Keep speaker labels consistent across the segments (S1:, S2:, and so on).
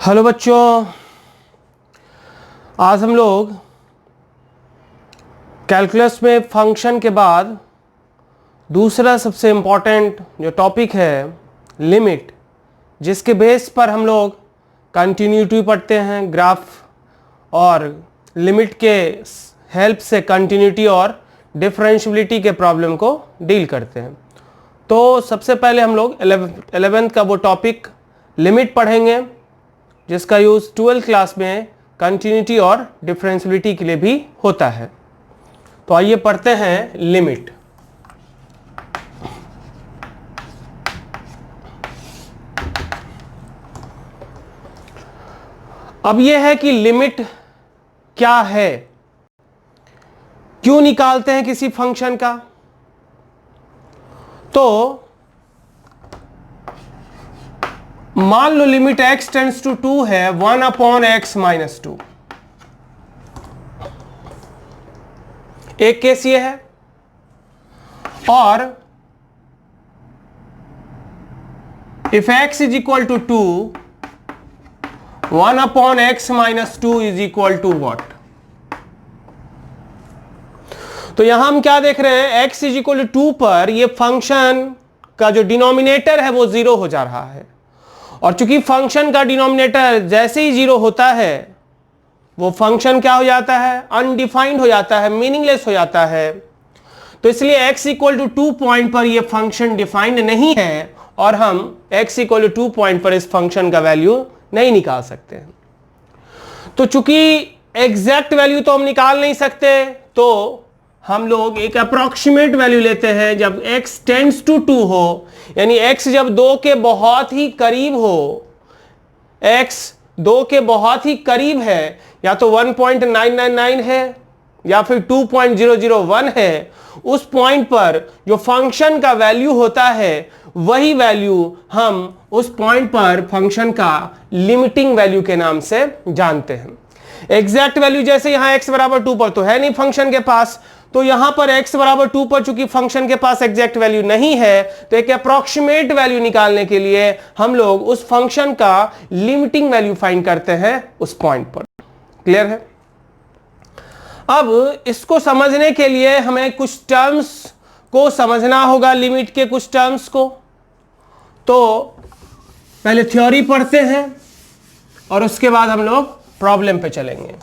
S1: Hello बच्चों, आज हम लोग कैलकुलस में फंक्शन के बाद दूसरा सबसे इम्पॉर्टेंट जो टॉपिक है लिमिट, जिसके बेस पर हम लोग कंटिन्यूटी पढ़ते हैं, ग्राफ और लिमिट के हेल्प से कंटिन्यूटी और डिफरेंशियबिलिटी के प्रॉब्लम को डील करते हैं। तो सबसे पहले हम लोग 11th का वो टॉपिक लिमिट पढ़ेंगे, जिसका यूज़ 12th क्लास में कंटिन्यूटी और डिफरेंशियबिलिटी के लिए भी होता है। तो आइए पढ़ते हैं लिमिट। अब यह है कि लिमिट क्या है, क्यों निकालते हैं किसी फंक्शन का। तो मान लो लिमिट x टेंड्स टू 2 है 1/x - 2। एक केस ये है, और if x is equal to 2 1/x - 2 is equal to what. तो यहां हम क्या देख रहे हैं, x इज इक्वल टू 2 पर ये फंक्शन का जो डिनोमिनेटर है वो 0 हो जा रहा है, और चूंकि फंक्शन का डिनोमिनेटर जैसे ही 0 होता है वो फंक्शन क्या हो जाता है, अनडिफाइंड हो जाता है, मीनिंगलेस हो जाता है। तो इसलिए x इक्वल टू 2 पॉइंट पर ये फंक्शन डिफाइंड नहीं है, और हम x इक्वल टू 2 पॉइंट पर इस फंक्शन का वैल्यू नहीं निकाल सकते हैं। तो चूंकि एग्जैक्ट वैल्यू तो हम निकाल नहीं सकते, तो हम लोग एक अप्रोक्सीमेट वैल्यू लेते हैं। जब x टेंड्स टू 2 हो, यानी x जब 2 के बहुत ही करीब हो, x 2 के बहुत ही करीब है, या तो 1.999 है या फिर 2.001 है, उस पॉइंट पर जो फंक्शन का वैल्यू होता है वही वैल्यू हम उस पॉइंट पर फंक्शन का लिमिटिंग वैल्यू के नाम से जानते हैं। एग्जैक्ट वैल्यू जैसे यहां x बराबर 2 पर तो है नहीं फंक्शन के पास, तो यहां पर x बराबर 2 पर चूंकि फंक्शन के पास एग्जैक्ट वैल्यू नहीं है, तो एक अप्रोक्सीमेट वैल्यू निकालने के लिए हम लोग उस फंक्शन का लिमिटिंग वैल्यू फाइंड करते हैं उस पॉइंट पर। क्लियर है? अब इसको समझने के लिए हमें कुछ टर्म्स को समझना होगा, लिमिट के कुछ टर्म्स को। तो पहले थ्योरी पढ़ते हैं और उसके बाद हम लोग प्रॉब्लम पे चलेंगे।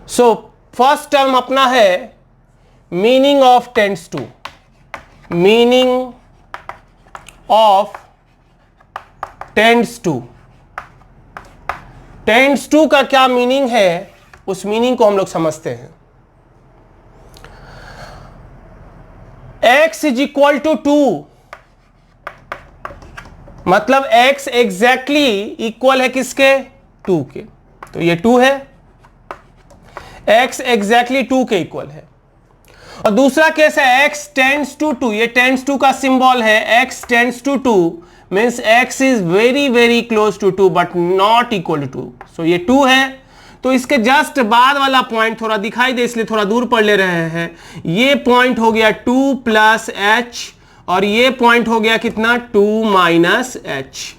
S1: सो फर्स्ट टर्म अपना है meaning of tends to. Meaning of tends to. Tends to का क्या मीनिंग है, उस मीनिंग को हम लोग समझते हैं। x इज इक्वल टू 2, मतलब x एग्जैक्टली इक्वल है किसके, 2 के। तो ये 2 है, x एग्जैक्टली 2 के इक्वल है। और दूसरा केस है x टेंड्स टू 2। ये टेंड्स टू का सिंबल है, x tends to 2 means x is very very close to 2 but not equal to 2। So ये 2 है, तो इसके जस्ट बाद वाला पॉइंट थोड़ा दिखाई दे इसलिए थोड़ा दूर पढ़ ले रहे हैं। ये पॉइंट हो गया 2 + h, और ये पॉइंट हो गया कितना, 2 - h।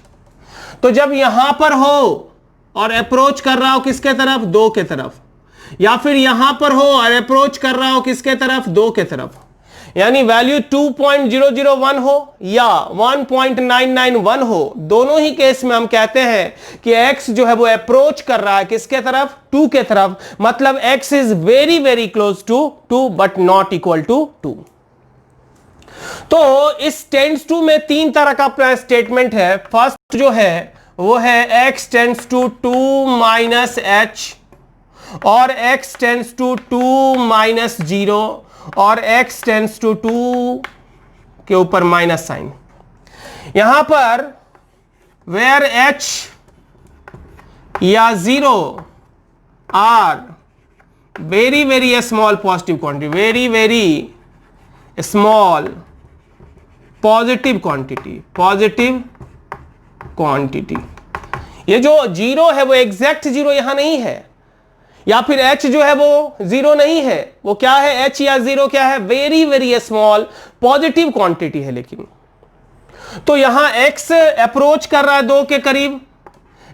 S1: तो जब यहां पर हो और अप्रोच कर रहा हो किसके तरफ, 2 के तरफ, या फिर यहां पर हो और अप्रोच कर रहा हो किसके तरफ, 2 के तरफ, यानी वैल्यू 2.001 हो या 1.991 हो, दोनों ही केस में हम कहते हैं कि x जो है वो अप्रोच कर रहा है किसके तरफ, 2 के तरफ, मतलब x is very very close to 2 but not equal to 2। तो इस टेंड्स टू में 3 तरह का अपना स्टेटमेंट है। फर्स्ट जो है वो है x टेंड्स टू 2 - h, और x टेंड्स टू 2 - 0, और x टेंड्स टू 2 के ऊपर माइनस साइन। यहां पर वेयर h या 0 are very very small positive quantity, very very small positive quantity. ये जो 0 है वो एग्जैक्ट 0 यहां नहीं है, या फिर h जो है वो 0 नहीं है, वो क्या है, h या 0 क्या है, very very small positive quantity है। लेकिन तो यहां x अप्रोच कर रहा है 2 के करीब,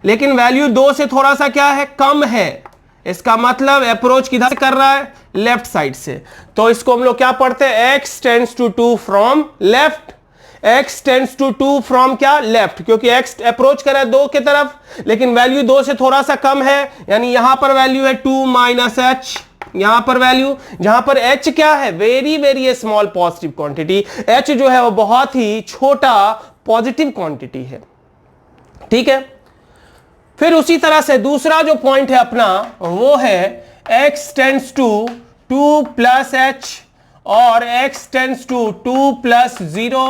S1: लेकिन वैल्यू 2 से थोड़ा सा क्या है, कम है। इसका मतलब अप्रोच किधर से कर रहा है, लेफ्ट साइड से। तो इसको हम लोग क्या पढ़ते हैं, x tends to 2 from left. x tends to 2 from क्या, लेफ्ट, क्योंकि x अप्रोच कर रहा है 2 की तरफ, लेकिन वैल्यू 2 से थोड़ा सा कम है, यानी यहां पर वैल्यू है 2 माइनस h। यहां पर वैल्यू, जहां पर h क्या है, very very small positive quantity. h जो है वो बहुत ही छोटा पॉजिटिव क्वांटिटी है। ठीक है, फिर उसी तरह से दूसरा जो पॉइंट है अपना वो है x tends to 2 plus h और x टेंड्स टू 2 प्लस 0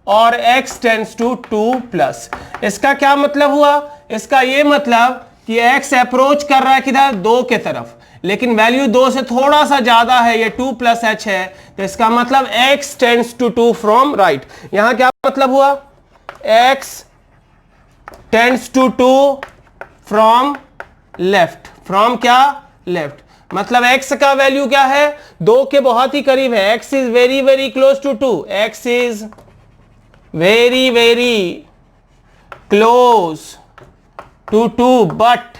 S1: और x टेंड्स टू 2 प्लस। इसका क्या मतलब हुआ, इसका ये मतलब कि x अप्रोच कर रहा है किधर, 2 के तरफ, लेकिन वैल्यू 2 से थोड़ा सा ज्यादा है, ये 2 प्लस h है, तो इसका मतलब x tends to 2 from right. यहां क्या मतलब हुआ, x tends to 2 from left, from क्या, लेफ्ट, मतलब x का वैल्यू क्या है, 2 के बहुत ही करीब है, x is very very close to 2, x is very very close to 2 but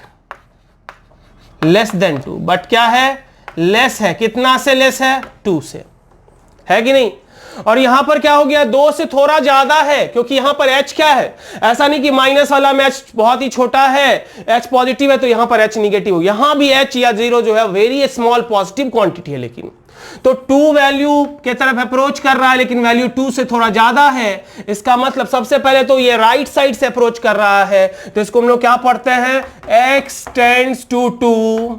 S1: less than 2, but क्या है, लेस है, कितना से लेस है, 2 से, है कि नहीं। और यहां पर क्या हो गया, 2 से थोड़ा ज्यादा है, क्योंकि यहां पर h क्या है, ऐसा नहीं कि माइनस वाला में h बहुत ही छोटा है, h पॉजिटिव है तो यहां पर h निगेटिव हो, यहां भी h या 0 जो है वेरी स्मॉल पॉजिटिव क्वांटिटी है, लेकिन तो 2 वैल्यू के तरफ अप्रोच कर रहा है, लेकिन वैल्यू 2 से थोड़ा ज्यादा है। इसका मतलब सबसे पहले तो ये राइट साइड से अप्रोच कर रहा है, तो इसको हम लोग क्या पढ़ते हैं, x tends to 2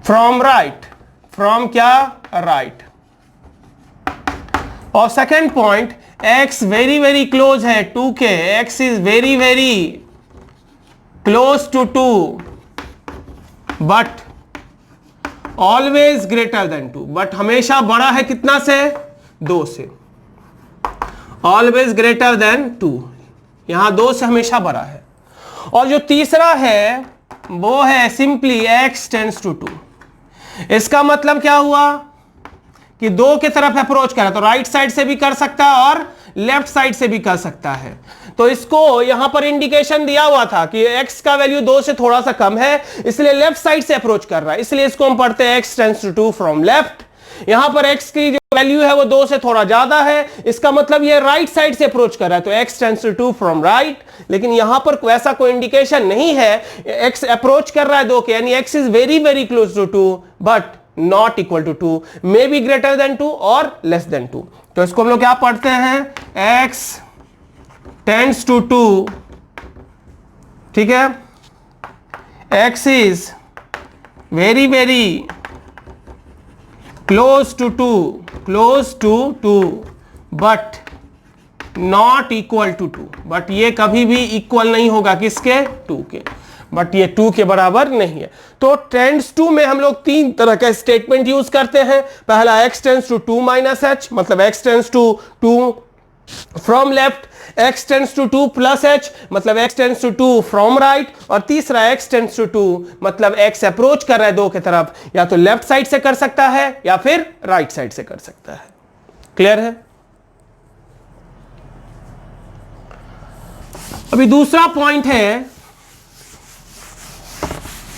S1: from right, from क्या, राइट। और second point, x very very close है 2 के, x is very very close to 2 but always greater than 2, but हमेशा बड़ा है कितना से, 2 से, ऑलवेज ग्रेटर देन 2, यहां 2 से हमेशा बड़ा है। और जो तीसरा है वो है सिंपली x टेंड्स टू 2। इसका मतलब क्या हुआ कि 2 के तरफ अप्रोच करा, तो राइट साइड से भी कर सकता है और लेफ्ट साइड से भी कर सकता है। तो इसको यहां पर इंडिकेशन दिया हुआ था कि x का वैल्यू 2 से थोड़ा सा कम है, इसलिए लेफ्ट साइड से अप्रोच कर रहा है, इसलिए इसको हम पढ़ते हैं x tends to 2 from left. यहां पर x की जो वैल्यू है वो 2 से थोड़ा ज्यादा है, इसका मतलब ये राइट साइड से अप्रोच कर रहा है, तो x tends to 2 from right. लेकिन यहां पर वैसा कोई इंडिकेशन नहीं है, x अप्रोच कर रहा है 2 के, यानी x is very very close to 2 but not equal to 2, may be greater than 2 और लेस देन 2। तो इसको हम लोग क्या पढ़ते हैं, x टेंड्स टू 2, ठीक है, x is very very close to 2 but not equal to 2, but ये कभी भी इक्वल नहीं होगा किसके, 2 के, बट ये 2 के बराबर नहीं है। तो टेंड्स टू में हम लोग 3 तरह का स्टेटमेंट यूज करते हैं। पहला x tends to 2 minus h, मतलब x tends to 2 from left, x tends to 2 plus h, मतलब x tends to 2 from right, और तीसरा x टेंड्स टू 2 मतलब x अप्रोच कर रहा है 2 की तरफ, या तो लेफ्ट साइड से कर सकता है या फिर राइट साइड से कर सकता है। क्लियर है। अभी दूसरा पॉइंट है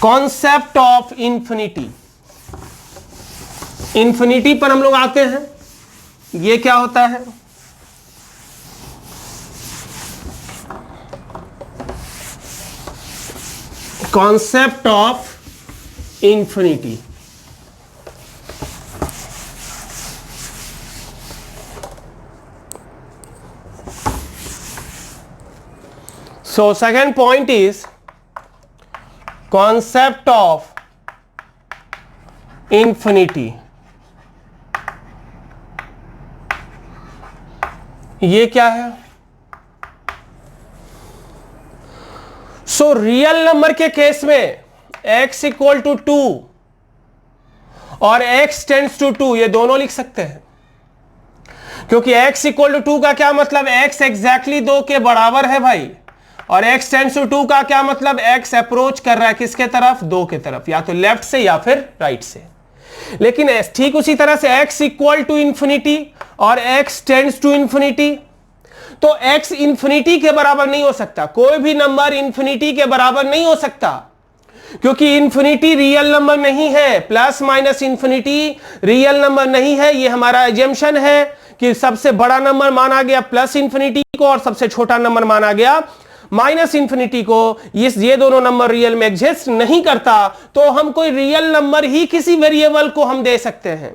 S1: कॉन्सेप्ट ऑफ इंफिनिटी। इंफिनिटी पर हम लोग आते हैं, ये क्या होता है, concept of infinity. So second point is concept of infinity. ये क्या है? सो रियल नंबर के केस में x इक्वल टू 2 और x टेंड्स टू 2 ये दोनों लिख सकते हैं, क्योंकि x इक्वल टू 2 का क्या मतलब x एग्जैक्टली 2 के बराबर है भाई, और x टेंड्स टू 2 का क्या मतलब x अप्रोच कर रहा है किसके तरफ, 2 के तरफ, या तो लेफ्ट से या फिर राइट से। लेकिन ठीक उसी तरह से x इक्वल टू इंफिनिटी और x टेंड्स टू इंफिनिटी, तो x इंफिनिटी के बराबर नहीं हो सकता, कोई भी नंबर इंफिनिटी के बराबर नहीं हो सकता, क्योंकि इंफिनिटी रियल नंबर नहीं है, plus minus infinity real number नहीं है। ये हमारा एजम्पशन है कि सबसे बड़ा नंबर माना गया प्लस इंफिनिटी को और सबसे छोटा नंबर माना गया माइनस इंफिनिटी को। ये दोनों नंबर रियल में एग्जिस्ट नहीं करता, तो हम कोई रियल नंबर ही किसी वेरिएबल को हम दे सकते हैं।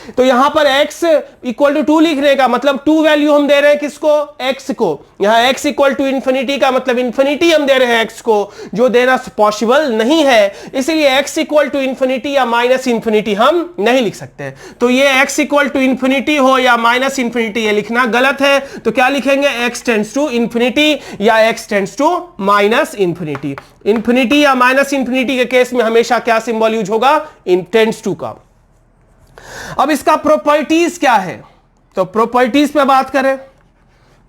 S1: तो यहां पर x इक्वल टू 2 लिखने का मतलब 2 वैल्यू हम दे रहे हैं किसको, x को। यहां x इक्वल टू इंफिनिटी का मतलब इंफिनिटी हम दे रहे हैं x को, जो देना पॉसिबल नहीं है, इसलिए x इक्वल टू इंफिनिटी या माइनस इंफिनिटी हम नहीं लिख सकते। तो ये x इक्वल टू इंफिनिटी हो या माइनस इंफिनिटी, ये लिखना गलत है। तो क्या लिखेंगे, x टेंड्स टू इंफिनिटी या x tends to minus infinity. Infinity या माइनस इंफिनिटी के केस में हमेशा क्या सिंबल यूज होगा, टेंड्स टू का। अब इसका प्रॉपर्टीज क्या है, तो प्रॉपर्टीज पे बात करें।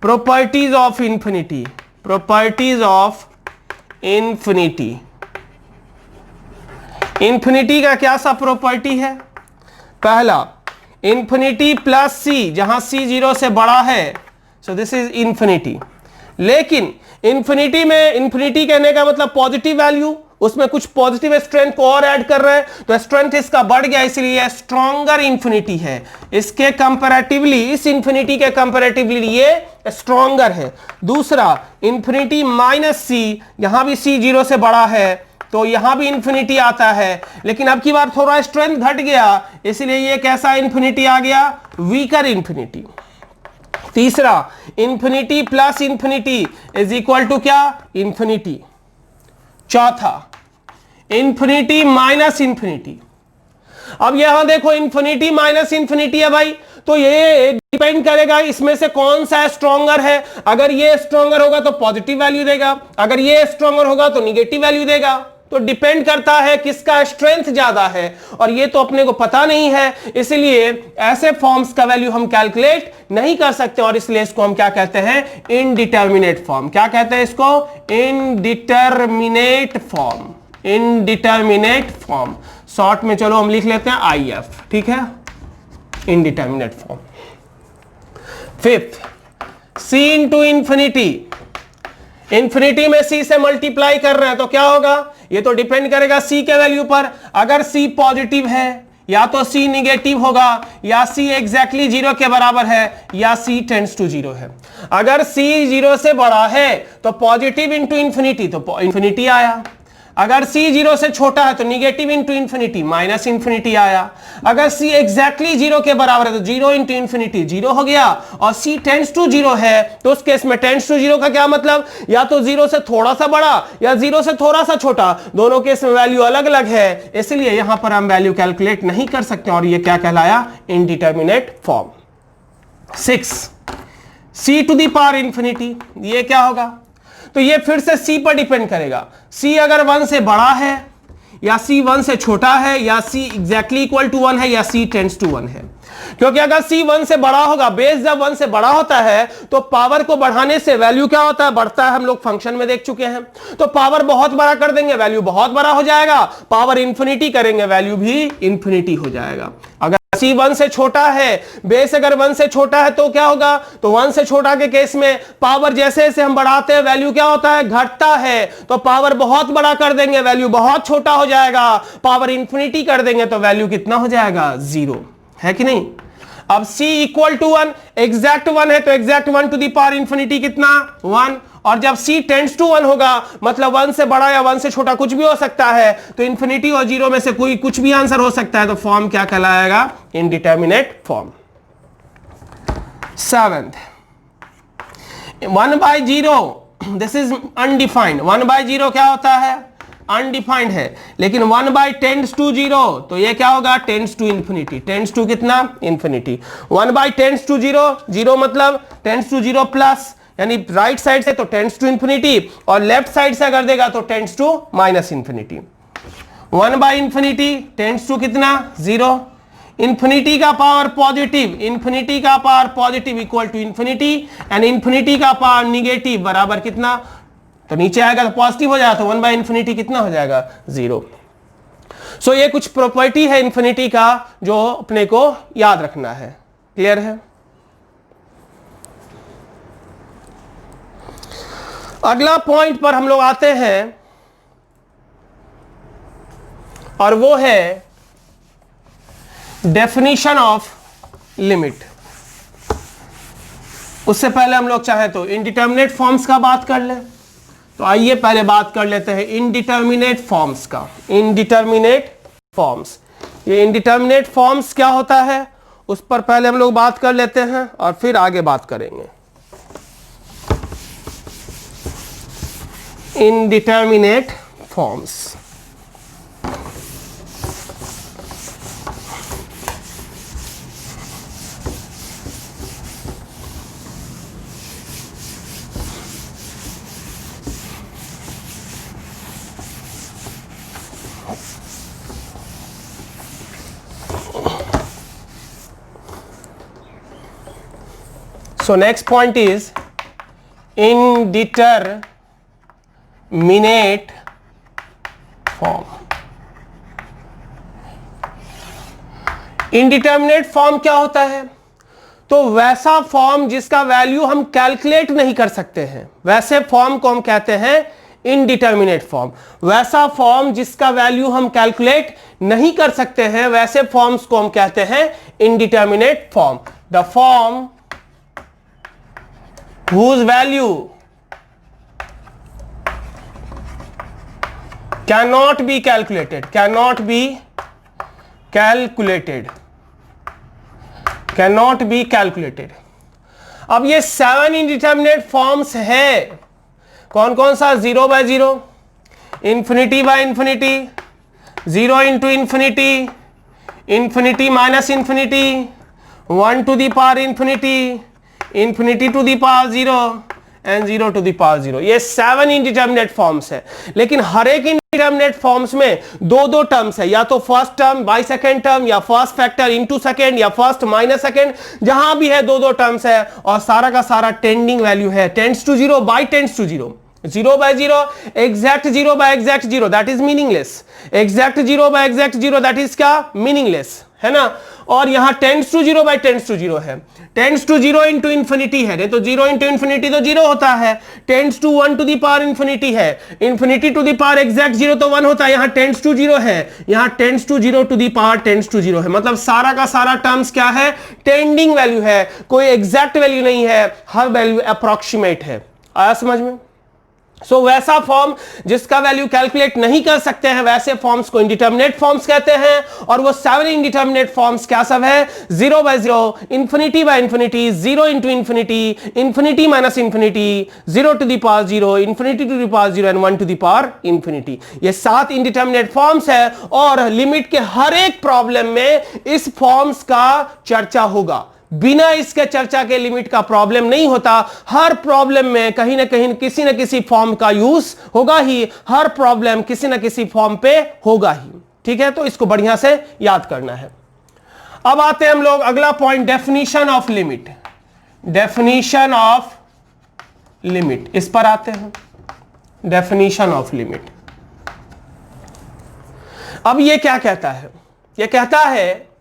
S1: Properties of infinity, properties of infinity. Infinity का क्या सा प्रॉपर्टी है, पहला इंफिनिटी प्लस सी, जहां सी 0 से बड़ा है, सो दिस इज इंफिनिटी। लेकिन इंफिनिटी में, इंफिनिटी कहने का मतलब पॉजिटिव वैल्यू, उसमें कुछ पॉजिटिव स्ट्रेंथ को और ऐड कर रहे हैं, तो स्ट्रेंथ इसका बढ़ गया, इसलिए स्ट्रॉन्गर इंफिनिटी है। इसके कंपैरेटिवली, इस इंफिनिटी के कंपैरेटिवली ये स्ट्रॉन्गर है। दूसरा इंफिनिटी माइनस सी, यहां भी सी 0 से बड़ा है, तो यहां भी इंफिनिटी आता है, लेकिन अब की बार थोड़ा स्ट्रेंथ घट गया, इसलिए ये कैसा इंफिनिटी आ गया, वीकर इंफिनिटी। तीसरा infinity plus infinity is equal to क्या, इंफिनिटी। चौथा इंफिनिटी माइनस इंफिनिटी। अब यहां देखो इंफिनिटी माइनस इंफिनिटी है भाई, तो ये डिपेंड करेगा इसमें से कौन सा स्ट्रॉन्गर है। अगर ये स्ट्रॉन्गर होगा तो पॉजिटिव वैल्यू देगा, अगर ये स्ट्रॉन्गर होगा तो निगेटिव वैल्यू देगा। तो डिपेंड करता है किसका स्ट्रेंथ ज्यादा है, और ये तो अपने को पता नहीं है, इसलिए ऐसे फॉर्म्स का वैल्यू हम कैलकुलेट नहीं कर सकते, और इसलिए इसको हम क्या कहते हैं, इनडिटर्मिनेट फॉर्म। क्या कहते हैं इसको, indeterminate form. Indeterminate form, short में चलो हम लिख लेते हैं IF, ठीक है, indeterminate form. Fifth, C into infinity. Infinity में C से मल्टीप्लाई कर रहे हैं तो क्या होगा, ये तो डिपेंड करेगा C के वैल्यू पर। अगर C पॉजिटिव है या तो C निगेटिव होगा, या C एग्जैक्टली 0 के बराबर है, या C टेंड्स टू 0 है। अगर C 0 से बड़ा है तो पॉजिटिव इंटू इंफिनिटी, तो इंफिनिटी आया। अगर C 0 से छोटा है तो negative into infinity, minus infinity आया। अगर C एग्जैक्टली 0 के बराबर है तो 0 इंटू इंफिनिटी 0 हो गया, और C टेंड्स टू 0 है, तो उस केस में टेंड्स टू 0 का क्या मतलब, या तो 0 से थोड़ा सा बड़ा या 0 से थोड़ा सा छोटा, दोनों केस में वैल्यू अलग अलग है, इसलिए यहां पर हम वैल्यू कैलकुलेट नहीं कर सकते, और ये क्या कहलाया, indeterminate form. 6 C to the power infinity, ये क्या होगा, तो ये फिर से C पर डिपेंड करेगा। C अगर 1 से बड़ा है, या C 1 से छोटा है, या C एग्जैक्टली इक्वल टू 1 है, या C टेंड्स टू 1 है। क्योंकि अगर C 1 से बड़ा होगा, बेस जब 1 से बड़ा होता है तो पावर को बढ़ाने से वैल्यू क्या होता है, बढ़ता है। हम लोग फंक्शन में देख चुके हैं। तो पावर बहुत बड़ा कर देंगे, वैल्यू बहुत बड़ा हो जाएगा। पावर इंफिनिटी करेंगे, वैल्यू भी इंफिनिटी हो जाएगा। अगर C 1 से छोटा है, बेस अगर 1 से छोटा है तो क्या होगा, तो 1 से छोटा के केस में पावर जैसे जैसे हम बढ़ाते हैं वैल्यू क्या होता है, घटता है। तो पावर बहुत बड़ा कर देंगे, वैल्यू बहुत छोटा हो जाएगा। पावर इंफिनिटी कर देंगे तो वैल्यू कितना हो जाएगा, 0, है कि नहीं। अब C इक्वल टू 1, एग्जैक्ट 1 है तो exact 1 to the power infinity कितना, 1। और जब C टेंड्स टू 1 होगा, मतलब 1 से बड़ा या 1 से छोटा कुछ भी हो सकता है, तो इंफिनिटी और 0 में से कोई कुछ भी आंसर हो सकता है, तो फॉर्म क्या कहलाएगा, indeterminate form. 7th 1/0, this is undefined. 1/0 क्या होता है, अनडिफाइंड है। लेकिन 1/टेंड्स टू 0, तो ये क्या होगा, tends to infinity. Tends to कितना, इंफिनिटी। 1/टेंड्स टू 0, 0 मतलब टेंड्स टू 0 प्लस, यानी राइट साइड से तो टेंड्स टू इंफिनिटी, और लेफ्ट साइड से अगर देगा तो टेंड्स टू माइनस इंफिनिटी। 1/इंफिनिटी टेंड्स टू कितना, 0। इंफिनिटी का पावर पॉजिटिव, इंफिनिटी का power positive equal to infinity, and infinity का पावर निगेटिव बराबर कितना, तो नीचे आएगा तो पॉजिटिव हो जाएगा, तो 1/इंफिनिटी कितना हो जाएगा, 0। सो ये कुछ प्रॉपर्टी है इंफिनिटी का जो अपने को याद रखना है। क्लियर है। अगला पॉइंट पर हम लोग आते हैं और वो है डेफिनेशन ऑफ लिमिट। उससे पहले हम लोग चाहे तो इनडिटर्मिनेट फॉर्म्स का बात कर लें, तो आइए पहले बात कर लेते हैं इनडिटर्मिनेट फॉर्म्स का। इनडिटर्मिनेट फॉर्म्स, ये इनडिटर्मिनेट फॉर्म्स क्या होता है उस पर पहले हम लोग बात कर लेते हैं और फिर आगे बात करेंगे। Indeterminate forms, so next point is indeterminate form। Indeterminate form क्या होता है? तो वैसा फॉर्म जिसका वैल्यू हम कैलकुलेट नहीं कर सकते हैं, वैसे फॉर्म को हम कहते हैं इनडिटर्मिनेट फॉर्म। वैसा फॉर्म जिसका वैल्यू हम कैलकुलेट नहीं कर सकते हैं, वैसे फॉर्म्स को हम कहते हैं indeterminate form. The form whose value cannot be calculated, cannot be calculated, cannot be calculated। अब ये 7 इंडिटर्मिनेट फॉर्म्स है, कौन कौन सा? 0 by 0, infinity by infinity, 0 into infinity, infinity minus infinity, 1 to the power infinity, infinity to the power 0 and 0 to the power 0। ये 7 indeterminate forms है। लेकिन हर एक इंडिटर्मिनेट फॉर्म्स में दो टर्म्स है, या तो first term by second term, या फर्स्ट फैक्टर इनटू सेकेंड, या फर्स्ट माइनस सेकेंड, जहां भी है दो टर्म्स है और सारा का सारा टेंडिंग वैल्यू है, tends to 0 by tends to 0, 0 by 0, exact 0 by exact 0, that is meaningless, exact 0 by exact 0, that is क्या? meaningless, है ना। और यहां tends to 0 by tends to 0 है, टेंड्स टू 0 इंटू इंफिनिटी है, तो 0 इंटू इंफिनिटी तो 0 होता है, tends to 1 to the power infinity है, infinity to the power exact 0 तो 1 होता है, यहां टेंड्स टू 0 है, यहां tends to 0 to the power tends to 0 है। मतलब सारा का सारा टर्म्स क्या है? टेंडिंग वैल्यू है, कोई एग्जैक्ट वैल्यू नहीं है, हर वैल्यू अप्रोक्सीमेट है। आया समझ में? सो वैसा फॉर्म जिसका वैल्यू कैलकुलेट नहीं कर सकते हैं, वैसे फॉर्म्स को इंडिटर्मिनेट फॉर्म्स कहते हैं। और वो 7 इंडिटर्मिनेट फॉर्म्स क्या सब है? 0 by 0, infinity by infinity, 0 into infinity, infinity minus infinity, 0 to the power 0, infinity to the power 0 and 1 to the power infinity. ये 7 इंडिटर्मिनेट फॉर्म्स है और लिमिट के हर एक प्रॉब्लम में इस फॉर्म्स का चर्चा होगा। बिना इसके चर्चा के लिमिट का प्रॉब्लम नहीं होता। हर प्रॉब्लम में कहीं ना कहीं किसी न किसी फॉर्म का यूज होगा ही, हर प्रॉब्लम किसी न किसी फॉर्म पे होगा ही। ठीक है, तो इसको बढ़िया से याद करना है। अब आते हैं हम लोग अगला point, definition of limit. Definition of limit, इस पर आते हैं। डेफिनेशन ऑफ लिमिट, अब ये क्या कहता है? ये कहता है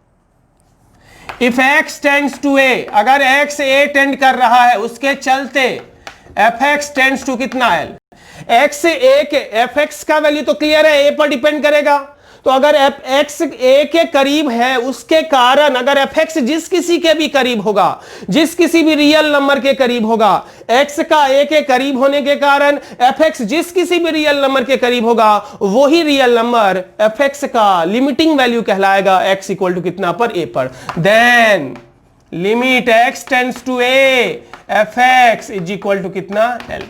S1: if x tends to a, अगर x a टेंड कर रहा है उसके चलते fx टेंड्स टू कितना l, x से a के fx का वैल्यू तो क्लियर है, a पर डिपेंड करेगा। तो अगर fx a के करीब है उसके कारण अगर fx जिस किसी के भी करीब होगा, जिस किसी भी रियल नंबर के करीब होगा, x का a के करीब होने के कारण fx जिस किसी भी रियल नंबर के करीब होगा, वही रियल नंबर fx का लिमिटिंग वैल्यू कहलाएगा x इक्वल टू कितना पर a पर। Then limit x tends to a fx is equal to कितना l।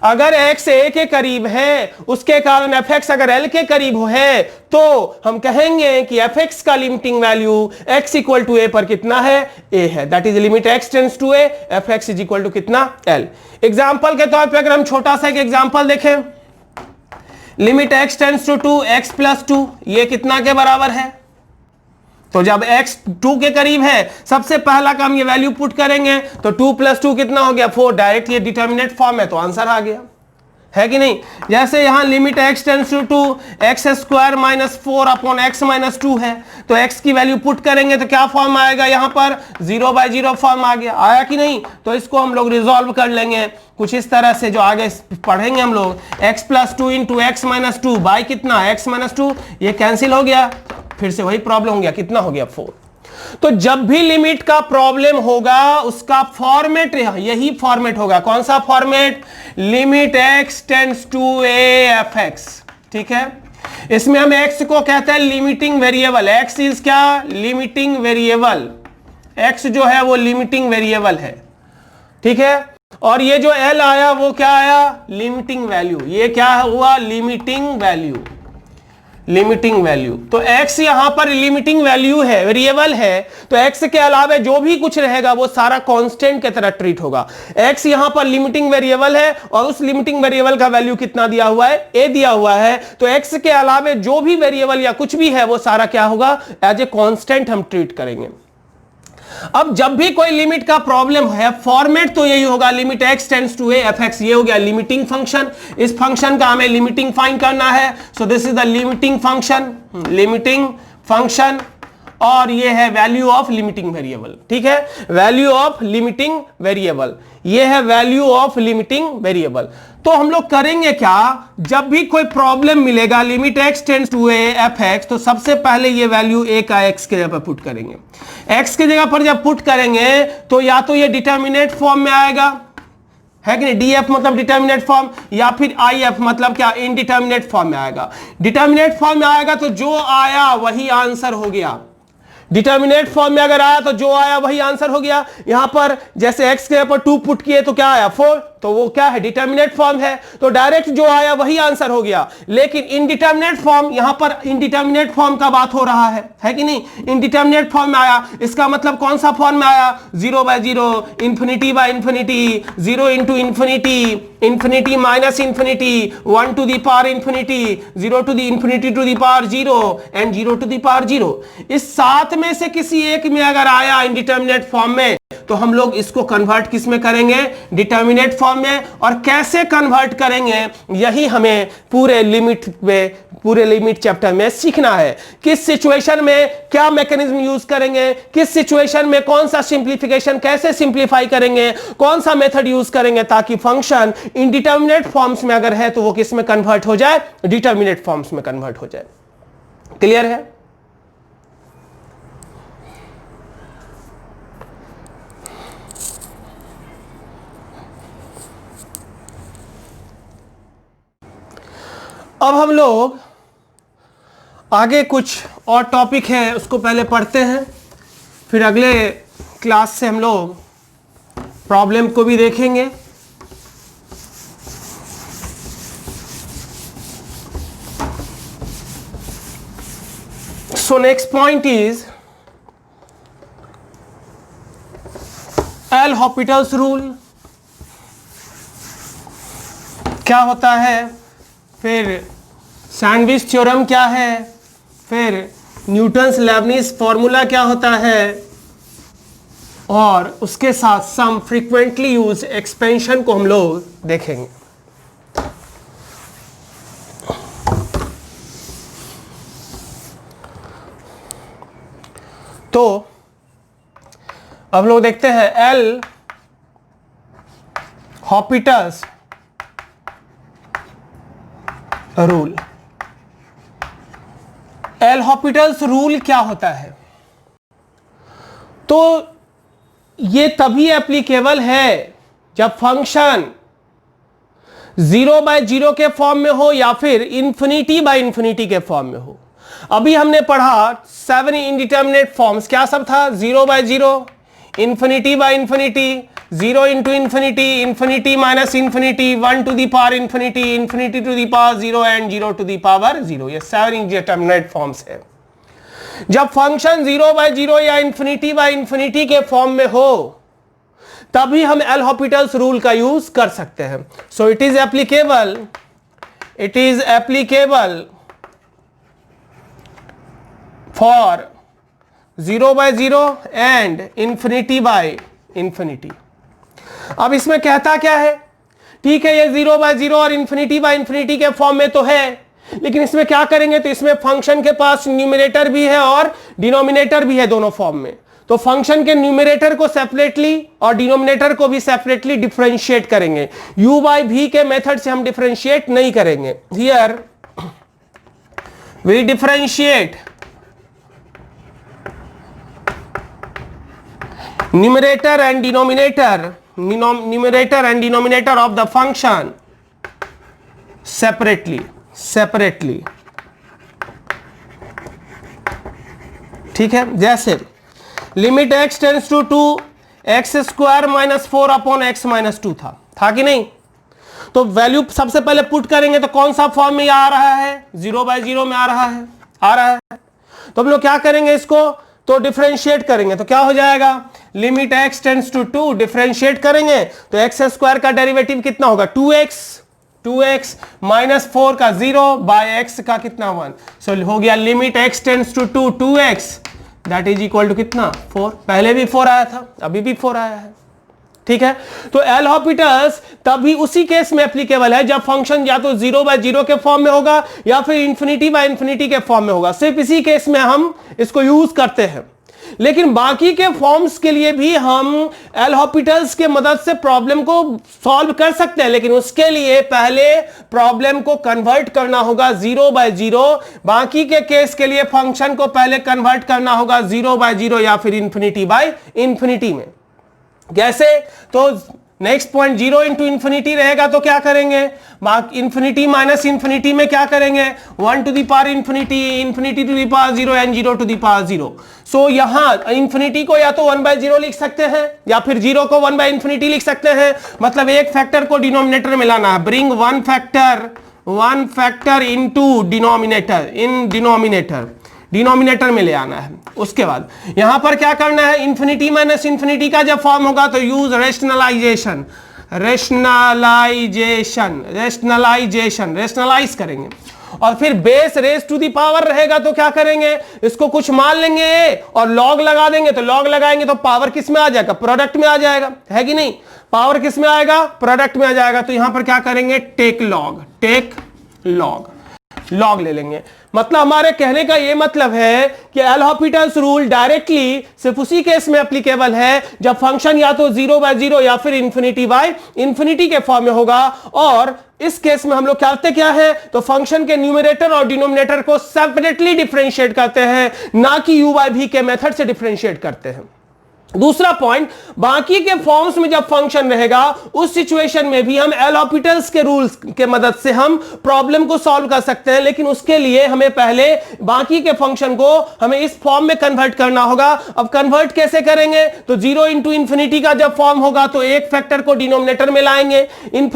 S1: अगर x a के करीब है उसके कारण fx अगर l के करीब है तो हम कहेंगे कि fx का limiting value x equal to a पर कितना है? a है। That is limit x tends to a fx is equal to कितना? l। एग्जांपल के तौर पे अगर हम छोटा सा एक एग्जांपल देखें, limit x tends to 2 x plus 2, ये कितना के बराबर है? तो जब x 2 के करीब है सबसे पहला काम ये वैल्यू पुट करेंगे, तो 2 प्लस 2 कितना हो गया? 4। डायरेक्ट ये डिटर्मिनेट फॉर्म है तो आंसर आ गया। है कि नहीं। जैसे यहां limit x tends to X square minus 4 upon X minus 2 है, तो x की वैल्यू पुट करेंगे तो क्या फॉर्म आएगा, यहां पर 0/0 फॉर्म आ गया, आया कि नहीं। तो इसको हम लोग रिजॉल्व कर लेंगे कुछ इस तरह से, जो आगे पढ़ेंगे हम लोग, x + 2 into x minus 2 by कितना, x माइनस 2, ये कैंसिल हो गया, फिर से वही प्रॉब्लम हो गया, कितना हो गया 4। तो जब भी लिमिट का प्रॉब्लम होगा उसका फॉर्मेट यही फॉर्मेट होगा, कौन सा format, limit x tends to a f(x), ठीक है। इसमें हम x को कहते हैं लिमिटिंग वेरिएबल, x इज क्या, लिमिटिंग वेरिएबल, x जो है वो लिमिटिंग वेरिएबल है, ठीक है। और ये जो l आया वो क्या आया, लिमिटिंग वैल्यू, ये क्या हुआ, लिमिटिंग वैल्यू, लिमिटिंग वैल्यू। तो x यहां पर लिमिटिंग वैल्यू है, वेरिएबल है, तो x के अलावा जो भी कुछ रहेगा वो सारा कांस्टेंट की तरह ट्रीट होगा। x यहां पर लिमिटिंग वेरिएबल है और उस लिमिटिंग वेरिएबल का वैल्यू कितना दिया हुआ है, a दिया हुआ है, तो x के अलावा जो भी वेरिएबल या कुछ भी है वो सारा क्या होगा, एज ए कांस्टेंट हम ट्रीट करेंगे। अब जब भी कोई लिमिट का प्रॉब्लम है, फॉर्मेट तो यही होगा, limit x tends to a f(x), ये हो गया लिमिटिंग फंक्शन। इस फंक्शन का हमें लिमिटिंग फाइंड करना है, सो this is the limiting function, limiting function, और ये है वैल्यू ऑफ लिमिटिंग वेरिएबल, ठीक है, वैल्यू ऑफ लिमिटिंग वेरिएबल, ये है वैल्यू ऑफ लिमिटिंग वेरिएबल। तो हम लोग करेंगे क्या, जब भी कोई प्रॉब्लम मिलेगा limit x tends to a f(x), तो सबसे पहले ये वैल्यू a का x के जगह पर पुट करेंगे। x के जगह पर जब पुट करेंगे तो या तो ये डिटर्मिनेट फॉर्म में आएगा, है कि नहीं, df मतलब डिटर्मिनेट फॉर्म, या फिर if मतलब क्या, इनडिटर्मिनेट फॉर्म में आएगा। डिटर्मिनेट फॉर्म में आएगा तो जो आया वही आंसर हो गया, डिटर्मिनेट फॉर्म में अगर आया तो जो आया वही आंसर हो गया। यहां पर जैसे x के ऊपर 2 पुट किए तो क्या आया 4, तो वो क्या है, डिटर्मिनेट फॉर्म है, तो डायरेक्ट जो आया वही आंसर हो गया। लेकिन इनडिटर्मिनेट फॉर्म, यहां पर इनडिटर्मिनेट फॉर्म का बात हो रहा है कि नहीं, इनडिटर्मिनेट फॉर्म में आया, इसका मतलब कौन सा फॉर्म में आया, 0/0, infinity by infinity, 0 into infinity, infinity minus infinity, 1 to the power infinity, 0 to the infinity to the power 0 and 0 to the power 0। इस 7 में से किसी एक में अगर आया इनडिटर्मिनेट फॉर्म में, तो हम लोग इसको कन्वर्ट किस में करेंगे, डिटर्मिनेट फॉर्म में। और कैसे कन्वर्ट करेंगे यही हमें पूरे लिमिट चैप्टर में सीखना है। किस सिचुएशन में क्या मैकेनिज्म यूज करेंगे, किस सिचुएशन में कौन सा सिंप्लीफिकेशन, कैसे सिंप्लीफाई करेंगे, कौन सा मेथड यूज करेंगे ताकि फंक्शन इनडिटर्मिनेट फॉर्म्स में अगर है तो वो किस में कन्वर्ट हो जाए, डिटर्मिनेट फॉर्म्स में कन्वर्ट हो जाए। क्लियर है। अब हम लोग आगे कुछ और टॉपिक है उसको पहले पढ़ते हैं, फिर अगले क्लास से हम लोग प्रॉब्लम को भी देखेंगे। So next point is L Hospital's rule क्या होता है, फिर सैंडविच थ्योरम क्या है, फिर न्यूटन्स लेबनिज फॉर्मूला क्या होता है, और उसके साथ सम फ्रीक्वेंटली यूज एक्सपेंशन को हम लोग देखेंगे। तो अब लोग देखते हैं L Hospital's rule. L Hospital's rule क्या होता है, तो ये तभी एप्लीकेबल है जब फंक्शन 0/0 के फॉर्म में हो या फिर इन्फिनिटी/इन्फिनिटी के फॉर्म में हो। अभी हमने पढ़ा 7 इंडिटर्मिनेट फॉर्म्स, क्या सब था, 0/0, infinity by infinity, 0 into infinity, infinity minus infinity, 1 to the power infinity, infinity to the power 0 and 0 to the power 0। ये 7 इंडिटर्मिनेट फॉर्म्स है। जब फंक्शन 0/0 या इन्फिनिटी/इन्फिनिटी के फॉर्म में हो तभी हम एल हॉस्पिटल्स रूल का यूज कर सकते हैं। So it is applicable for 0/0 and infinity infinity. अब इसमें कहता क्या है, ठीक है, ये 0/0 और ∞/∞ के फॉर्म में तो है, लेकिन इसमें क्या करेंगे, तो इसमें फंक्शन के पास न्यूमरेटर भी है और डिनोमिनेटर भी है दोनों फॉर्म में। तो फंक्शन के न्यूमरेटर को सेपरेटली और डिनोमिनेटर को भी सेपरेटली डिफरेंशिएट करेंगे। u/v के मेथड से हम डिफरेंशिएट नहीं करेंगे। Here we differentiate numerator and denominator of the function separately ठीक है। जैसे limit x tends to 2 x² - 4/x - 2 था कि नहीं। तो वैल्यू सबसे पहले पुट करेंगे तो कौन सा फॉर्म में आ रहा है, 0/0 में आ रहा है। तो हम लोग क्या करेंगे, इसको तो डिफरेंशिएट करेंगे तो क्या हो जाएगा, limit x tends to 2, differentiate करेंगे तो x² का डेरिवेटिव कितना होगा, 2x - 4 का 0/x का कितना 1। सो हो गया limit x tends to 2 2x that is equal to कितना 4। पहले भी 4 आया था, अभी भी 4 आया है, ठीक है। तो एल हॉपिटल्स तभी उसी केस में एप्लीकेबल है जब फंक्शन या तो 0/0 के फॉर्म में होगा या फिर ∞/∞ के फॉर्म में होगा। सिर्फ इसी केस में हम इसको यूज करते हैं, लेकिन बाकी के फॉर्म्स के लिए भी हम एल हॉपिटल्स के मदद से प्रॉब्लम को सॉल्व कर सकते हैं, लेकिन उसके लिए पहले प्रॉब्लम को कन्वर्ट करना होगा 0/0। बाकी के केस के लिए फंक्शन को पहले कन्वर्ट करना होगा 0/0 या फिर ∞/∞ में। कैसे, तो नेक्स्ट पॉइंट 0 × ∞ रहेगा तो क्या करेंगे, ∞ - ∞ में क्या करेंगे, 1 to the power ∞, ∞ to the power 0 and 0 to the power 0। सो यहां ∞ को या तो 1/0 लिख सकते हैं या फिर 0 को 1/∞ लिख सकते हैं। मतलब एक फैक्टर को डिनोमिनेटर में लाना है, bring one factor into denominator में ले आना है। उसके बाद यहां पर क्या करना है, ∞ - ∞ का जब फॉर्म होगा तो यूज रेशनलाइज करेंगे। और फिर base raise to the power रहेगा तो क्या करेंगे, इसको कुछ मान लेंगे और लॉग लगा देंगे। तो लॉग लगाएंगे तो पावर किस में आ जाएगा, प्रोडक्ट में आ जाएगा, है कि नहीं। पावर किस में आएगा, प्रोडक्ट में आ जाएगा। तो यहां पर क्या करेंगे, टेक लॉग ले लेंगे। मतलब हमारे कहने का यह मतलब है कि एल हॉपिटल्स रूल डायरेक्टली सिर्फ उसी केस में एप्लीकेबल है जब फंक्शन या तो 0/0 या फिर ∞/∞ के फॉर्म में होगा। और इस केस में हम लोग करते क्या है, तो फंक्शन के न्यूमरेटर और डिनोमिनेटर को सेपरेटली डिफरेंशिएट करते हैं, ना कि u/v के मेथड से डिफरेंशिएट करते हैं। दूसरा पॉइंट, बाकी के फॉर्म्स में जब फंक्शन रहेगा उस सिचुएशन में भी हम एल हॉपिटल्स के रूल्स के मदद से हम प्रॉब्लम को सॉल्व कर सकते हैं, लेकिन उसके लिए हमें पहले बाकी के फंक्शन को हमें इस फॉर्म में कन्वर्ट करना होगा। अब कन्वर्ट कैसे करेंगे, तो 0 × ∞ का जब फॉर्म होगा तो एक फैक्टर को डिनोमिनेटर में लाएंगे, ∞ -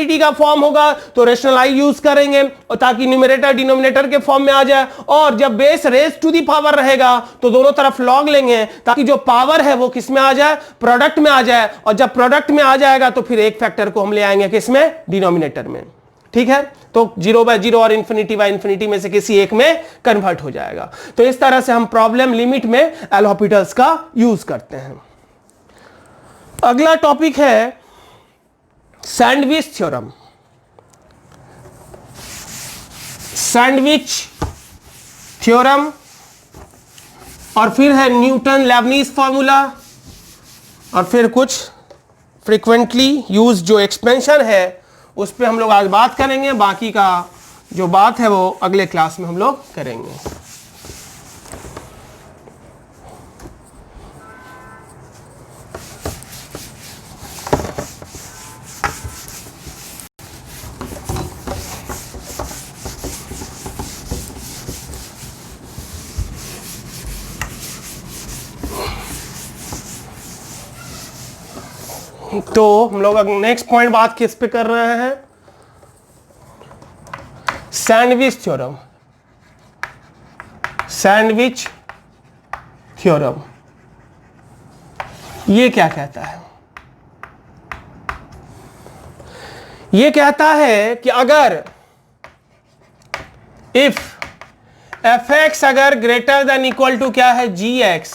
S1: ∞ का फॉर्म होगा तो रेशनलाइज यूज करेंगे और ताकि न्यूमरेटर डिनोमिनेटर के फॉर्म में आ जाए। और जब base raise to the power रहेगा तो दोनों तरफ लॉग लेंगे ताकि जो पावर है वो किस में आ जाए, प्रोडक्ट में आ जाए। और जब प्रोडक्ट में आ जाएगा तो फिर एक फैक्टर को हम ले आएंगे किसमें, डिनोमिनेटर में, ठीक है। तो 0/0 और ∞/∞ में से किसी एक में कन्वर्ट हो जाएगा। तो इस तरह से हम प्रॉब्लम लिमिट में एल हॉपिटल्स का यूज करते हैं। अगला टॉपिक है सैंडविच थ्योरम और फिर है न्यूटन लेबनीज फॉर्मूला और फिर कुछ फ्रीक्वेंटली यूज जो एक्सपेंशन है उस पे हम लोग आज बात करेंगे। बाकी का जो बात है वो अगले क्लास में हम लोग करेंगे। तो हम लोग नेक्स्ट पॉइंट बात किस पे कर रहे हैं, सैंडविच थ्योरम। ये क्या कहता है, ये कहता है कि अगर इफ fx अगर ग्रेटर देन इक्वल टू क्या है gx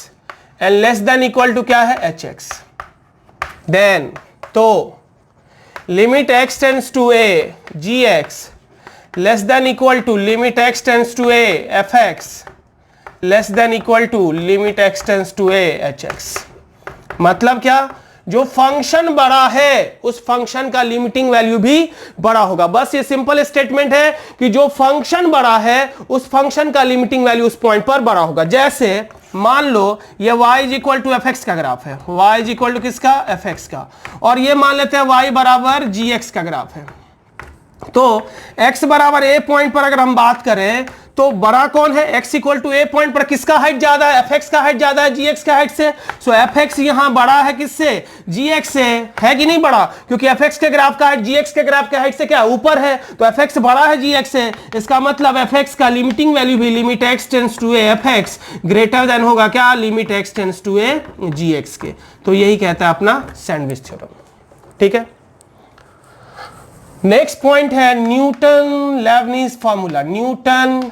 S1: and less than equal to क्या है hx, देन तो limit x tends to a gx less than equal to limit x tends to a fx less than equal to limit x tends to a hx। मतलब क्या, जो function बड़ा है उस function का लिमिटिंग वैल्यू भी बड़ा होगा। बस ये सिंपल स्टेटमेंट है कि जो फंक्शन बड़ा है उस फंक्शन का लिमिटिंग वैल्यू उस पॉइंट पर बड़ा होगा। जैसे मान लो ये y is equal to F x का ग्राफ है, y इज इक्वल टू किसका, एफ एक्स का, और ये मान लेते हैं y बराबर जी एक्स का ग्राफ है। तो x बराबर a पॉइंट पर अगर हम बात करें तो बड़ा कौन है, x equal to a point पर किसका हाइट ज्यादा है, fx का हाइट ज्यादा है gx का हाइट से। सो fx यहां बड़ा है किससे, gx से, है कि नहीं बड़ा, क्योंकि fx के ग्राफ का हाइट gx के ग्राफ के हाइट से क्या ऊपर है, तो fx बड़ा है gx से। इसका मतलब fx का लिमिटिंग वैल्यू भी limit x tends to a fx greater than होगा क्या, limit x tends to a gx के। तो यही कहता है अपना सैंडविच थ्योरम। ठीक है, नेक्स्ट पॉइंट है Newton Lebanese formula. Newton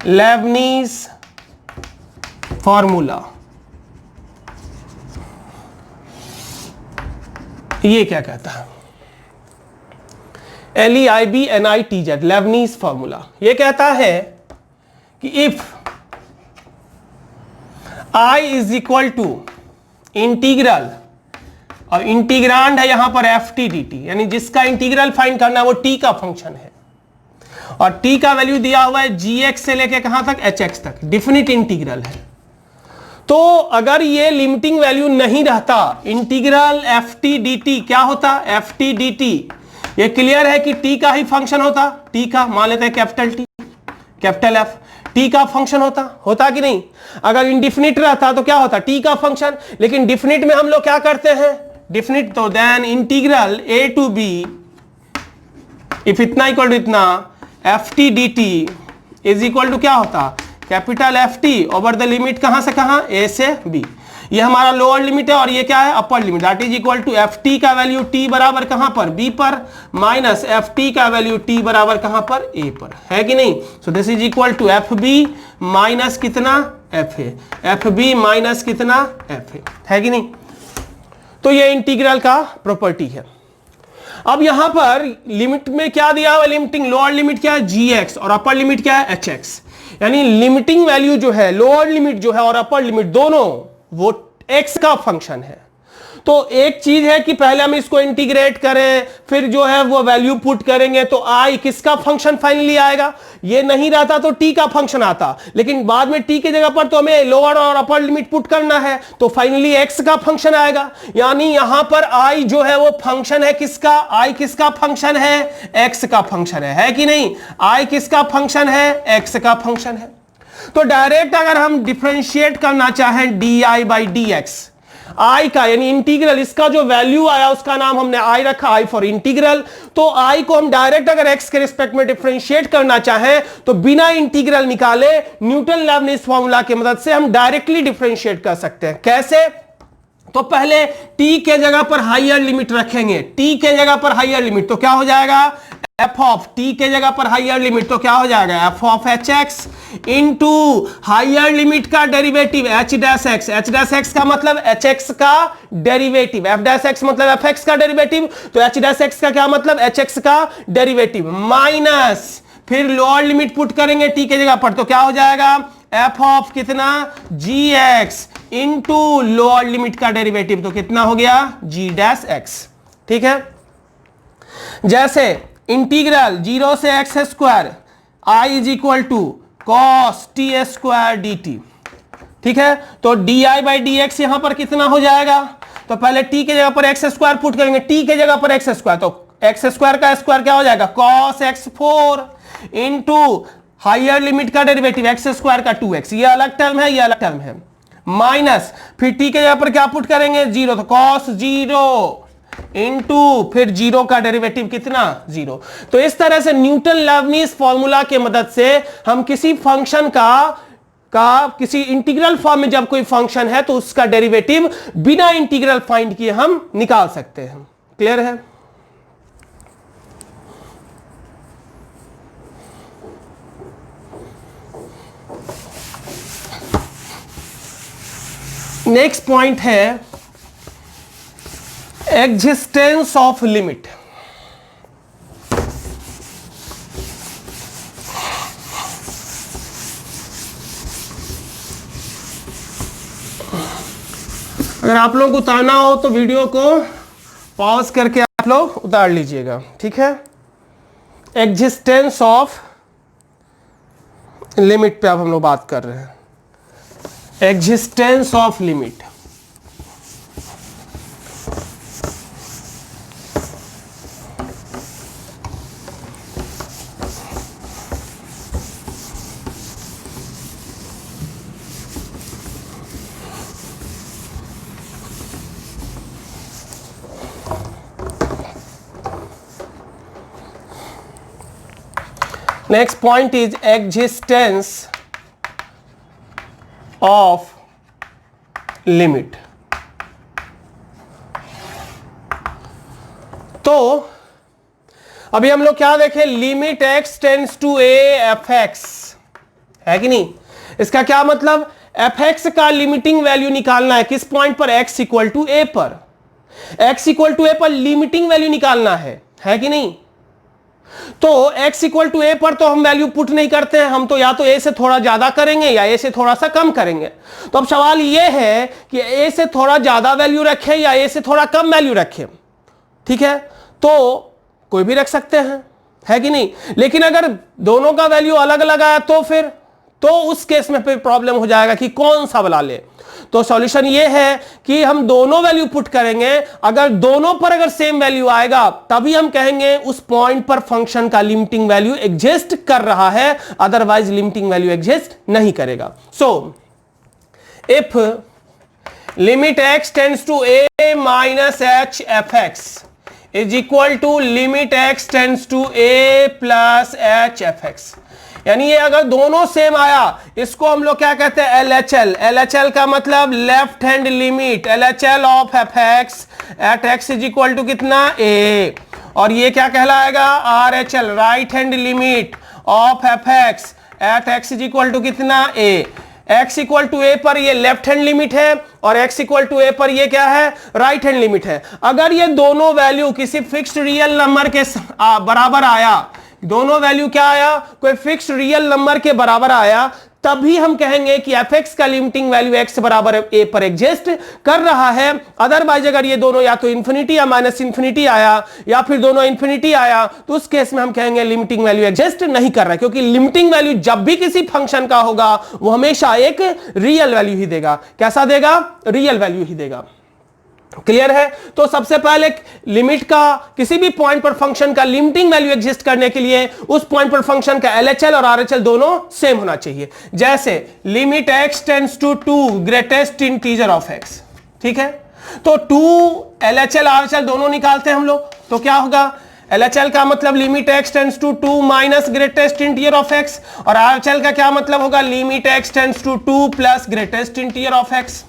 S1: Lebanese formula ये क्या कहता है, LEIBNITZ लेबनीज फॉर्मूला ये कहता है कि if I is equal to integral, और इंटीग्रांड है यहां पर एफ टी डी टी, यानी जिसका इंटीग्रल फाइंड करना है वो टी का फंक्शन है, और टी का वैल्यू दिया हुआ है जी एक्स से लेके कहां तक, एच एक्स तक, डिफिनिट इंटीग्रल है। तो अगर ये लिमिटिंग वैल्यू नहीं रहता, integral F T D T क्या होता, एफ टी डी टी, ये क्लियर है कि टी का ही फंक्शन होता, टी का मान लेते हैं capital T, capital F, t का फंक्शन होता कि नहीं। अगर इनडिफिनिट रहता तो क्या होता, टी का फंक्शन, लेकिन डिफिनिट में हम लोग क्या करते हैं, डिफिनिट तो then integral A to B if इतना इक्वल टू इतना F T D T is equal to क्या होता, capital F T over the limit कहां से कहां, ए से बी। ये हमारा लोअर लिमिट है और ये क्या है, upper limit, that is equal to f t का वैल्यू टी बराबर कहां पर, बी पर, माइनस एफ टी का वैल्यू टी बराबर कहां पर, ए पर, है कि नहीं। So this is equal to f b minus कितना, f a, f b minus कितना, एफ ए, है कि नहीं। तो ये इंटीग्रल का प्रॉपर्टी है। अब यहां पर लिमिट में क्या दिया हुआ, लिमिटिंग लोअर लिमिट क्या है, जी एक्स, और अपर लिमिट क्या है, एच एक्स, यानी लिमिटिंग वैल्यू जो है, लोअर लिमिट जो है और अपर लिमिट दोनों वो एक्स का फंक्शन है। तो एक चीज है कि पहले हम इसको इंटीग्रेट करें, फिर जो है वो वैल्यू पुट करेंगे तो आई किसका फंक्शन फाइनली आएगा, ये नहीं रहता तो टी का फंक्शन आता, लेकिन बाद में टी की जगह पर तो हमें लोअर और अपर लिमिट पुट करना है, तो फाइनली एक्स का फंक्शन आएगा। यानी यहां पर आई जो है वो फंक्शन है किसका, आई किसका फंक्शन है, एक्स का फंक्शन है कि नहीं, आई किसका फंक्शन है, एक्स का फंक्शन है। तो डायरेक्ट अगर हम डिफरेंशिएट करना चाहें d I by D x, I का यानी इंटीग्रल, इसका जो वैल्यू आया उसका नाम हमने आई रखा, आई फॉर इंटीग्रल। तो आई को हम डायरेक्ट अगर एक्स के रिस्पेक्ट में डिफरेंशिएट करना चाहें तो बिना इंटीग्रल निकाले न्यूटन लेबनीज फॉर्मूला की मदद से हम डायरेक्टली डिफरेंशिएट कर सकते हैं। कैसे, तो पहले टी के जगह पर हायर लिमिट रखेंगे, टी के जगह पर हायर लिमिट तो क्या हो जाएगा, एफ ऑफ टी के जगह पर हायर लिमिट तो क्या हो जाएगा, f of h x into higher limit का derivative h dash x, h dash x का मतलब एच एक्स का डेरिवेटिव, एफ डैश एक्स मतलब एफ एक्स का डेरिवेटिव, तो एच डैश एक्स का क्या मतलब, एच एक्स का डेरिवेटिव, माइनस फिर लोअर लिमिट पुट करेंगे टी के जगह पर तो क्या हो जाएगा, एफ ऑफ कितना, जी एक्स इंटू लोअर लिमिट का डेरिवेटिव तो कितना हो गया, जी डैश एक्स। ठीक है, जैसे इंटीग्रल 0 से X square I is equal to cos T square D T. ठीक है, तो D I by D X यहां पर कितना हो जाएगा, तो पहले टी के जगह पर एक्स स्क्वायर पुट करेंगे, टी के जगह पर एक्स स्क्वायर, तो एक्स स्क्वायर का स्क्वायर क्या हो जाएगा, cos X 4 into higher limit का डेरिवेटिव एक्स स्क्वायर का 2x, ये अलग टर्म है, ये अलग टर्म है, माइनस फिर टी के जगह पर क्या पुट करेंगे, 0, तो कॉस 0 इंटू फिर 0 का डेरिवेटिव कितना, 0। तो इस तरह से न्यूटन लेबनीज फॉर्मूला के मदद से हम किसी फंक्शन का किसी इंटीग्रल फॉर्म में जब कोई फंक्शन है तो उसका डेरिवेटिव बिना इंटीग्रल फाइंड किए हम निकाल सकते हैं। क्लियर है। नेक्स्ट पॉइंट है एग्जिस्टेंस ऑफ लिमिट। अगर आप लोग को उतारना हो तो वीडियो को पॉज करके आप लोग उतार लीजिएगा, ठीक है। एग्जिस्टेंस ऑफ लिमिट पे अब हम लोग बात कर रहे हैं। Existence of limit, next point is existence of limit। तो अभी हम लोग क्या देखें, limit x tends to a F X, है कि नहीं। इसका क्या मतलब, एफ एक्स का लिमिटिंग वैल्यू निकालना है किस पॉइंट पर, x इक्वल टू a पर। x इक्वल टू a पर लिमिटिंग वैल्यू निकालना है कि नहीं। तो x इक्वल टू a पर तो हम वैल्यू पुट नहीं करते हैं, हम तो या तो a से थोड़ा ज्यादा करेंगे या a से थोड़ा सा कम करेंगे। तो अब सवाल यह है कि a से थोड़ा ज्यादा वैल्यू रखें या a से थोड़ा कम वैल्यू रखें, ठीक है। तो कोई भी रख सकते हैं, है कि नहीं। लेकिन अगर दोनों का वैल्यू अलग अलग आया तो फिर उस केस में फिर प्रॉब्लम हो जाएगा कि कौन सा वाला ले। तो सॉल्यूशन ये है कि हम दोनों वैल्यू पुट करेंगे, अगर दोनों पर अगर सेम वैल्यू आएगा तभी हम कहेंगे उस पॉइंट पर फंक्शन का लिमिटिंग वैल्यू एग्जिस्ट कर रहा है, अदरवाइज लिमिटिंग वैल्यू एग्जिस्ट नहीं करेगा। So if limit x tends to a minus h F X is equal to limit x tends to a plus h F X, यानी ये अगर दोनों सेम आया, इसको हम लोग क्या कहते हैं, LHL। LHL का मतलब left hand limit, LHL of F X at X is equal to कितना, a। और ये क्या कहलाएगा, RHL, right hand limit of F X at X is equal to कितना, a। x equal to a पर ये लेफ्ट हैंड लिमिट है और x इक्वल टू a पर ये क्या है, राइट हैंड लिमिट है। अगर ये दोनों वैल्यू किसी फिक्स्ड रियल नंबर के बराबर आया, दोनों वैल्यू क्या आया, कोई फिक्स्ड रियल नंबर के बराबर आया, तभी हम कहेंगे कि एफ एक्स का लिमिटिंग वैल्यू x बराबर a पर एग्जिस्ट कर रहा है। अदरवाइज अगर ये दोनों या तो इंफिनिटी या माइनस इंफिनिटी आया या फिर दोनों इंफिनिटी आया, तो उस केस में हम कहेंगे लिमिटिंग वैल्यू एग्जिस्ट नहीं कर रहा है, क्योंकि लिमिटिंग वैल्यू जब भी किसी फंक्शन का होगा वो हमेशा एक रियल वैल्यू ही देगा। कैसा देगा, रियल वैल्यू ही देगा। क्लियर है। तो सबसे पहले लिमिट का, किसी भी पॉइंट पर फंक्शन का लिमिटिंग वैल्यू एग्जिस्ट करने के लिए उस पॉइंट पर फंक्शन का LHL और RHL दोनों सेम होना चाहिए। जैसे limit x tends to 2 greatest integer of x, ठीक है। तो 2 LHL RHL दोनों निकालते हैं हम लोग, तो क्या होगा, LHL का मतलब limit x tends to 2 minus greatest integer of x, और RHL का क्या मतलब होगा, limit x tends to 2 plus greatest integer of x।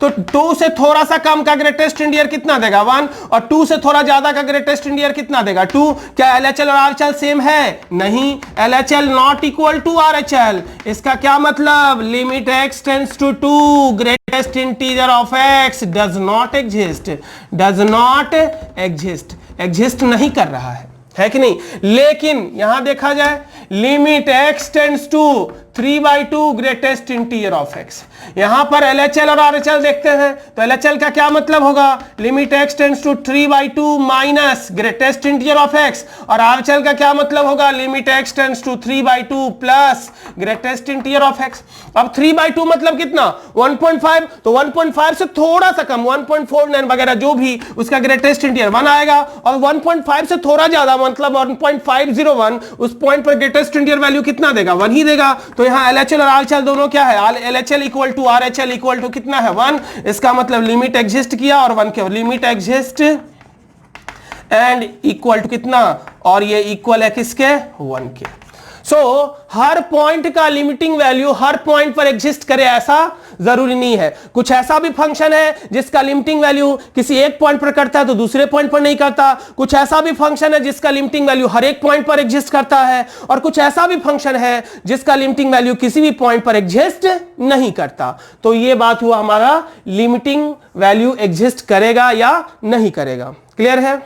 S1: तो 2 से थोड़ा सा कम का ग्रेटेस्ट इंटीजर कितना देगा, 1, और 2 से थोड़ा ज्यादा का ग्रेटेस्ट इंटीजर कितना देगा, 2। क्या LHL और RHL सेम है, नहीं, LHL not equal to RHL। इसका क्या मतलब, limit x tends to 2 greatest integer of x does not exist, does not exist, exist नहीं कर रहा है कि नहीं। लेकिन यहां देखा जाए, limit x tends to 3/2 greatest integer of x, यहां पर LHL और RHL देखते हैं, तो LHL का क्या मतलब होगा, limit x tends to 3/2 minus greatest integer of x, और RHL का क्या मतलब होगा, limit x tends to 3/2 plus greatest integer of x। अब 3/2 मतलब कितना, 1.5, तो 1.5 से थोड़ा सा कम 1.49 वगैरह जो भी उसका ग्रेटेस्ट इंटीजर 1 आएगा, और 1.5 से थोड़ा ज्यादा मतलब 1.501, उस पॉइंट पर ग्रेटेस्ट इंटीजर वैल्यू कितना देगा, 1 ही देगा। तो यहां LHL और RHL दोनों क्या है, LHL equal to RHL equal to कितना है, 1। इसका मतलब लिमिट एग्जिस्ट किया और 1 के, limit exist and equal to कितना, और ये इक्वल है किसके, 1 के। सो हर पॉइंट का लिमिटिंग वैल्यू हर पॉइंट पर एग्जिस्ट करे ऐसा जरूरी नहीं है। कुछ ऐसा भी फंक्शन है जिसका लिमिटिंग वैल्यू किसी एक पॉइंट पर करता है तो दूसरे पॉइंट पर नहीं करता। कुछ ऐसा भी फंक्शन है जिसका लिमिटिंग वैल्यू हर एक पॉइंट पर एग्जिस्ट करता है, और कुछ ऐसा भी फंक्शन है जिसका लिमिटिंग वैल्यू किसी भी पॉइंट पर एग्जिस्ट नहीं करता। तो यह बात हुआ हमारा लिमिटिंग वैल्यू एग्जिस्ट करेगा या नहीं करेगा। क्लियर है?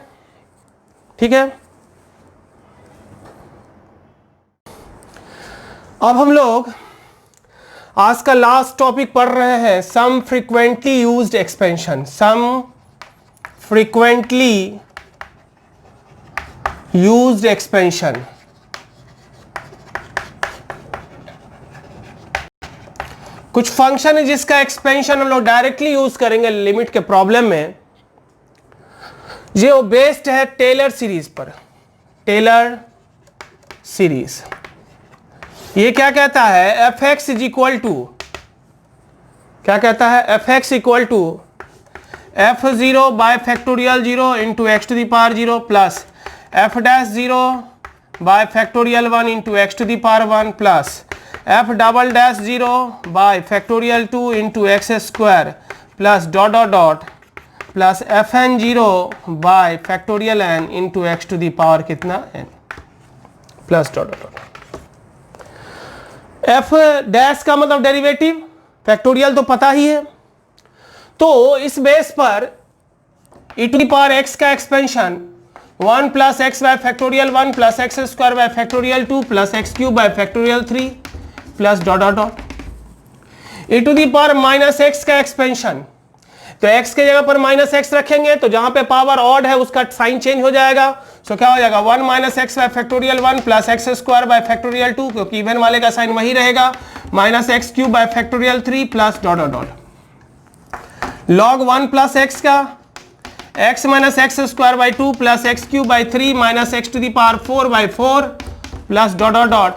S1: ठीक है। अब हम लोग आज का लास्ट टॉपिक पढ़ रहे हैं, some frequently used expansion. Some frequently used expansion. कुछ फंक्शन है जिसका एक्सपेंशन हम लोग डायरेक्टली यूज करेंगे लिमिट के प्रॉब्लम में, जो बेस्ड है टेलर सीरीज पर। टेलर सीरीज ये क्या कहता है? F X is equal to, क्या कहता है? F X equal to F zero by factorial zero into x to the power zero plus F dash zero by factorial one into x to the power one plus f double dash zero by factorial two into x square plus dot dot dot plus f n zero by factorial n into x to the power कितना? N plus dot dot dot. F dash का मतलब derivative, factorial तो पता ही है। तो इस base पर e to the power x का expansion 1 plus X by factorial 1 plus X square by factorial 2 plus X cube by factorial 3 plus dot dot dot. e to the power minus X का expansion, तो x के जगह पर minus x रखेंगे तो जहां पे पावर ऑड है उसका साइन चेंज हो जाएगा। सो क्या हो जाएगा? 1 minus X by factorial 1 plus X square by factorial 2, क्योंकि इवन वाले का साइन वही रहेगा, minus X cube by factorial 3 plus dot dot dot. Log 1 plus X का x minus X square by 2 plus X cube by 3 minus X to the power 4 by 4 plus dot dot dot.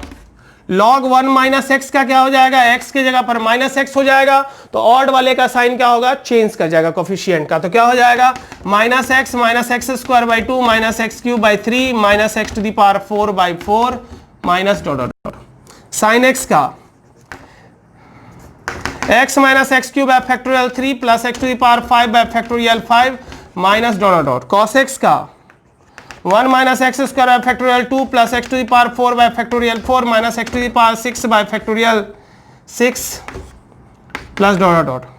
S1: Log 1 minus X का क्या हो जाएगा? x के जगह पर minus x हो जाएगा, तो ऑड वाले का साइन क्या होगा? चेंज कर जाएगा कोफिशिएंट का, तो क्या हो जाएगा? Minus X square by 2 minus X cube by 3 minus X to the power 4 by 4 minus dot dot dot. Sine X का x minus X cube by factorial 3 plus X to the power 5 by factorial 5 minus dot dot dot. Cos X का 1 minus X square by factorial 2 plus X to the power 4 by factorial 4 minus X to the power 6 by factorial 6 plus dot dot dot.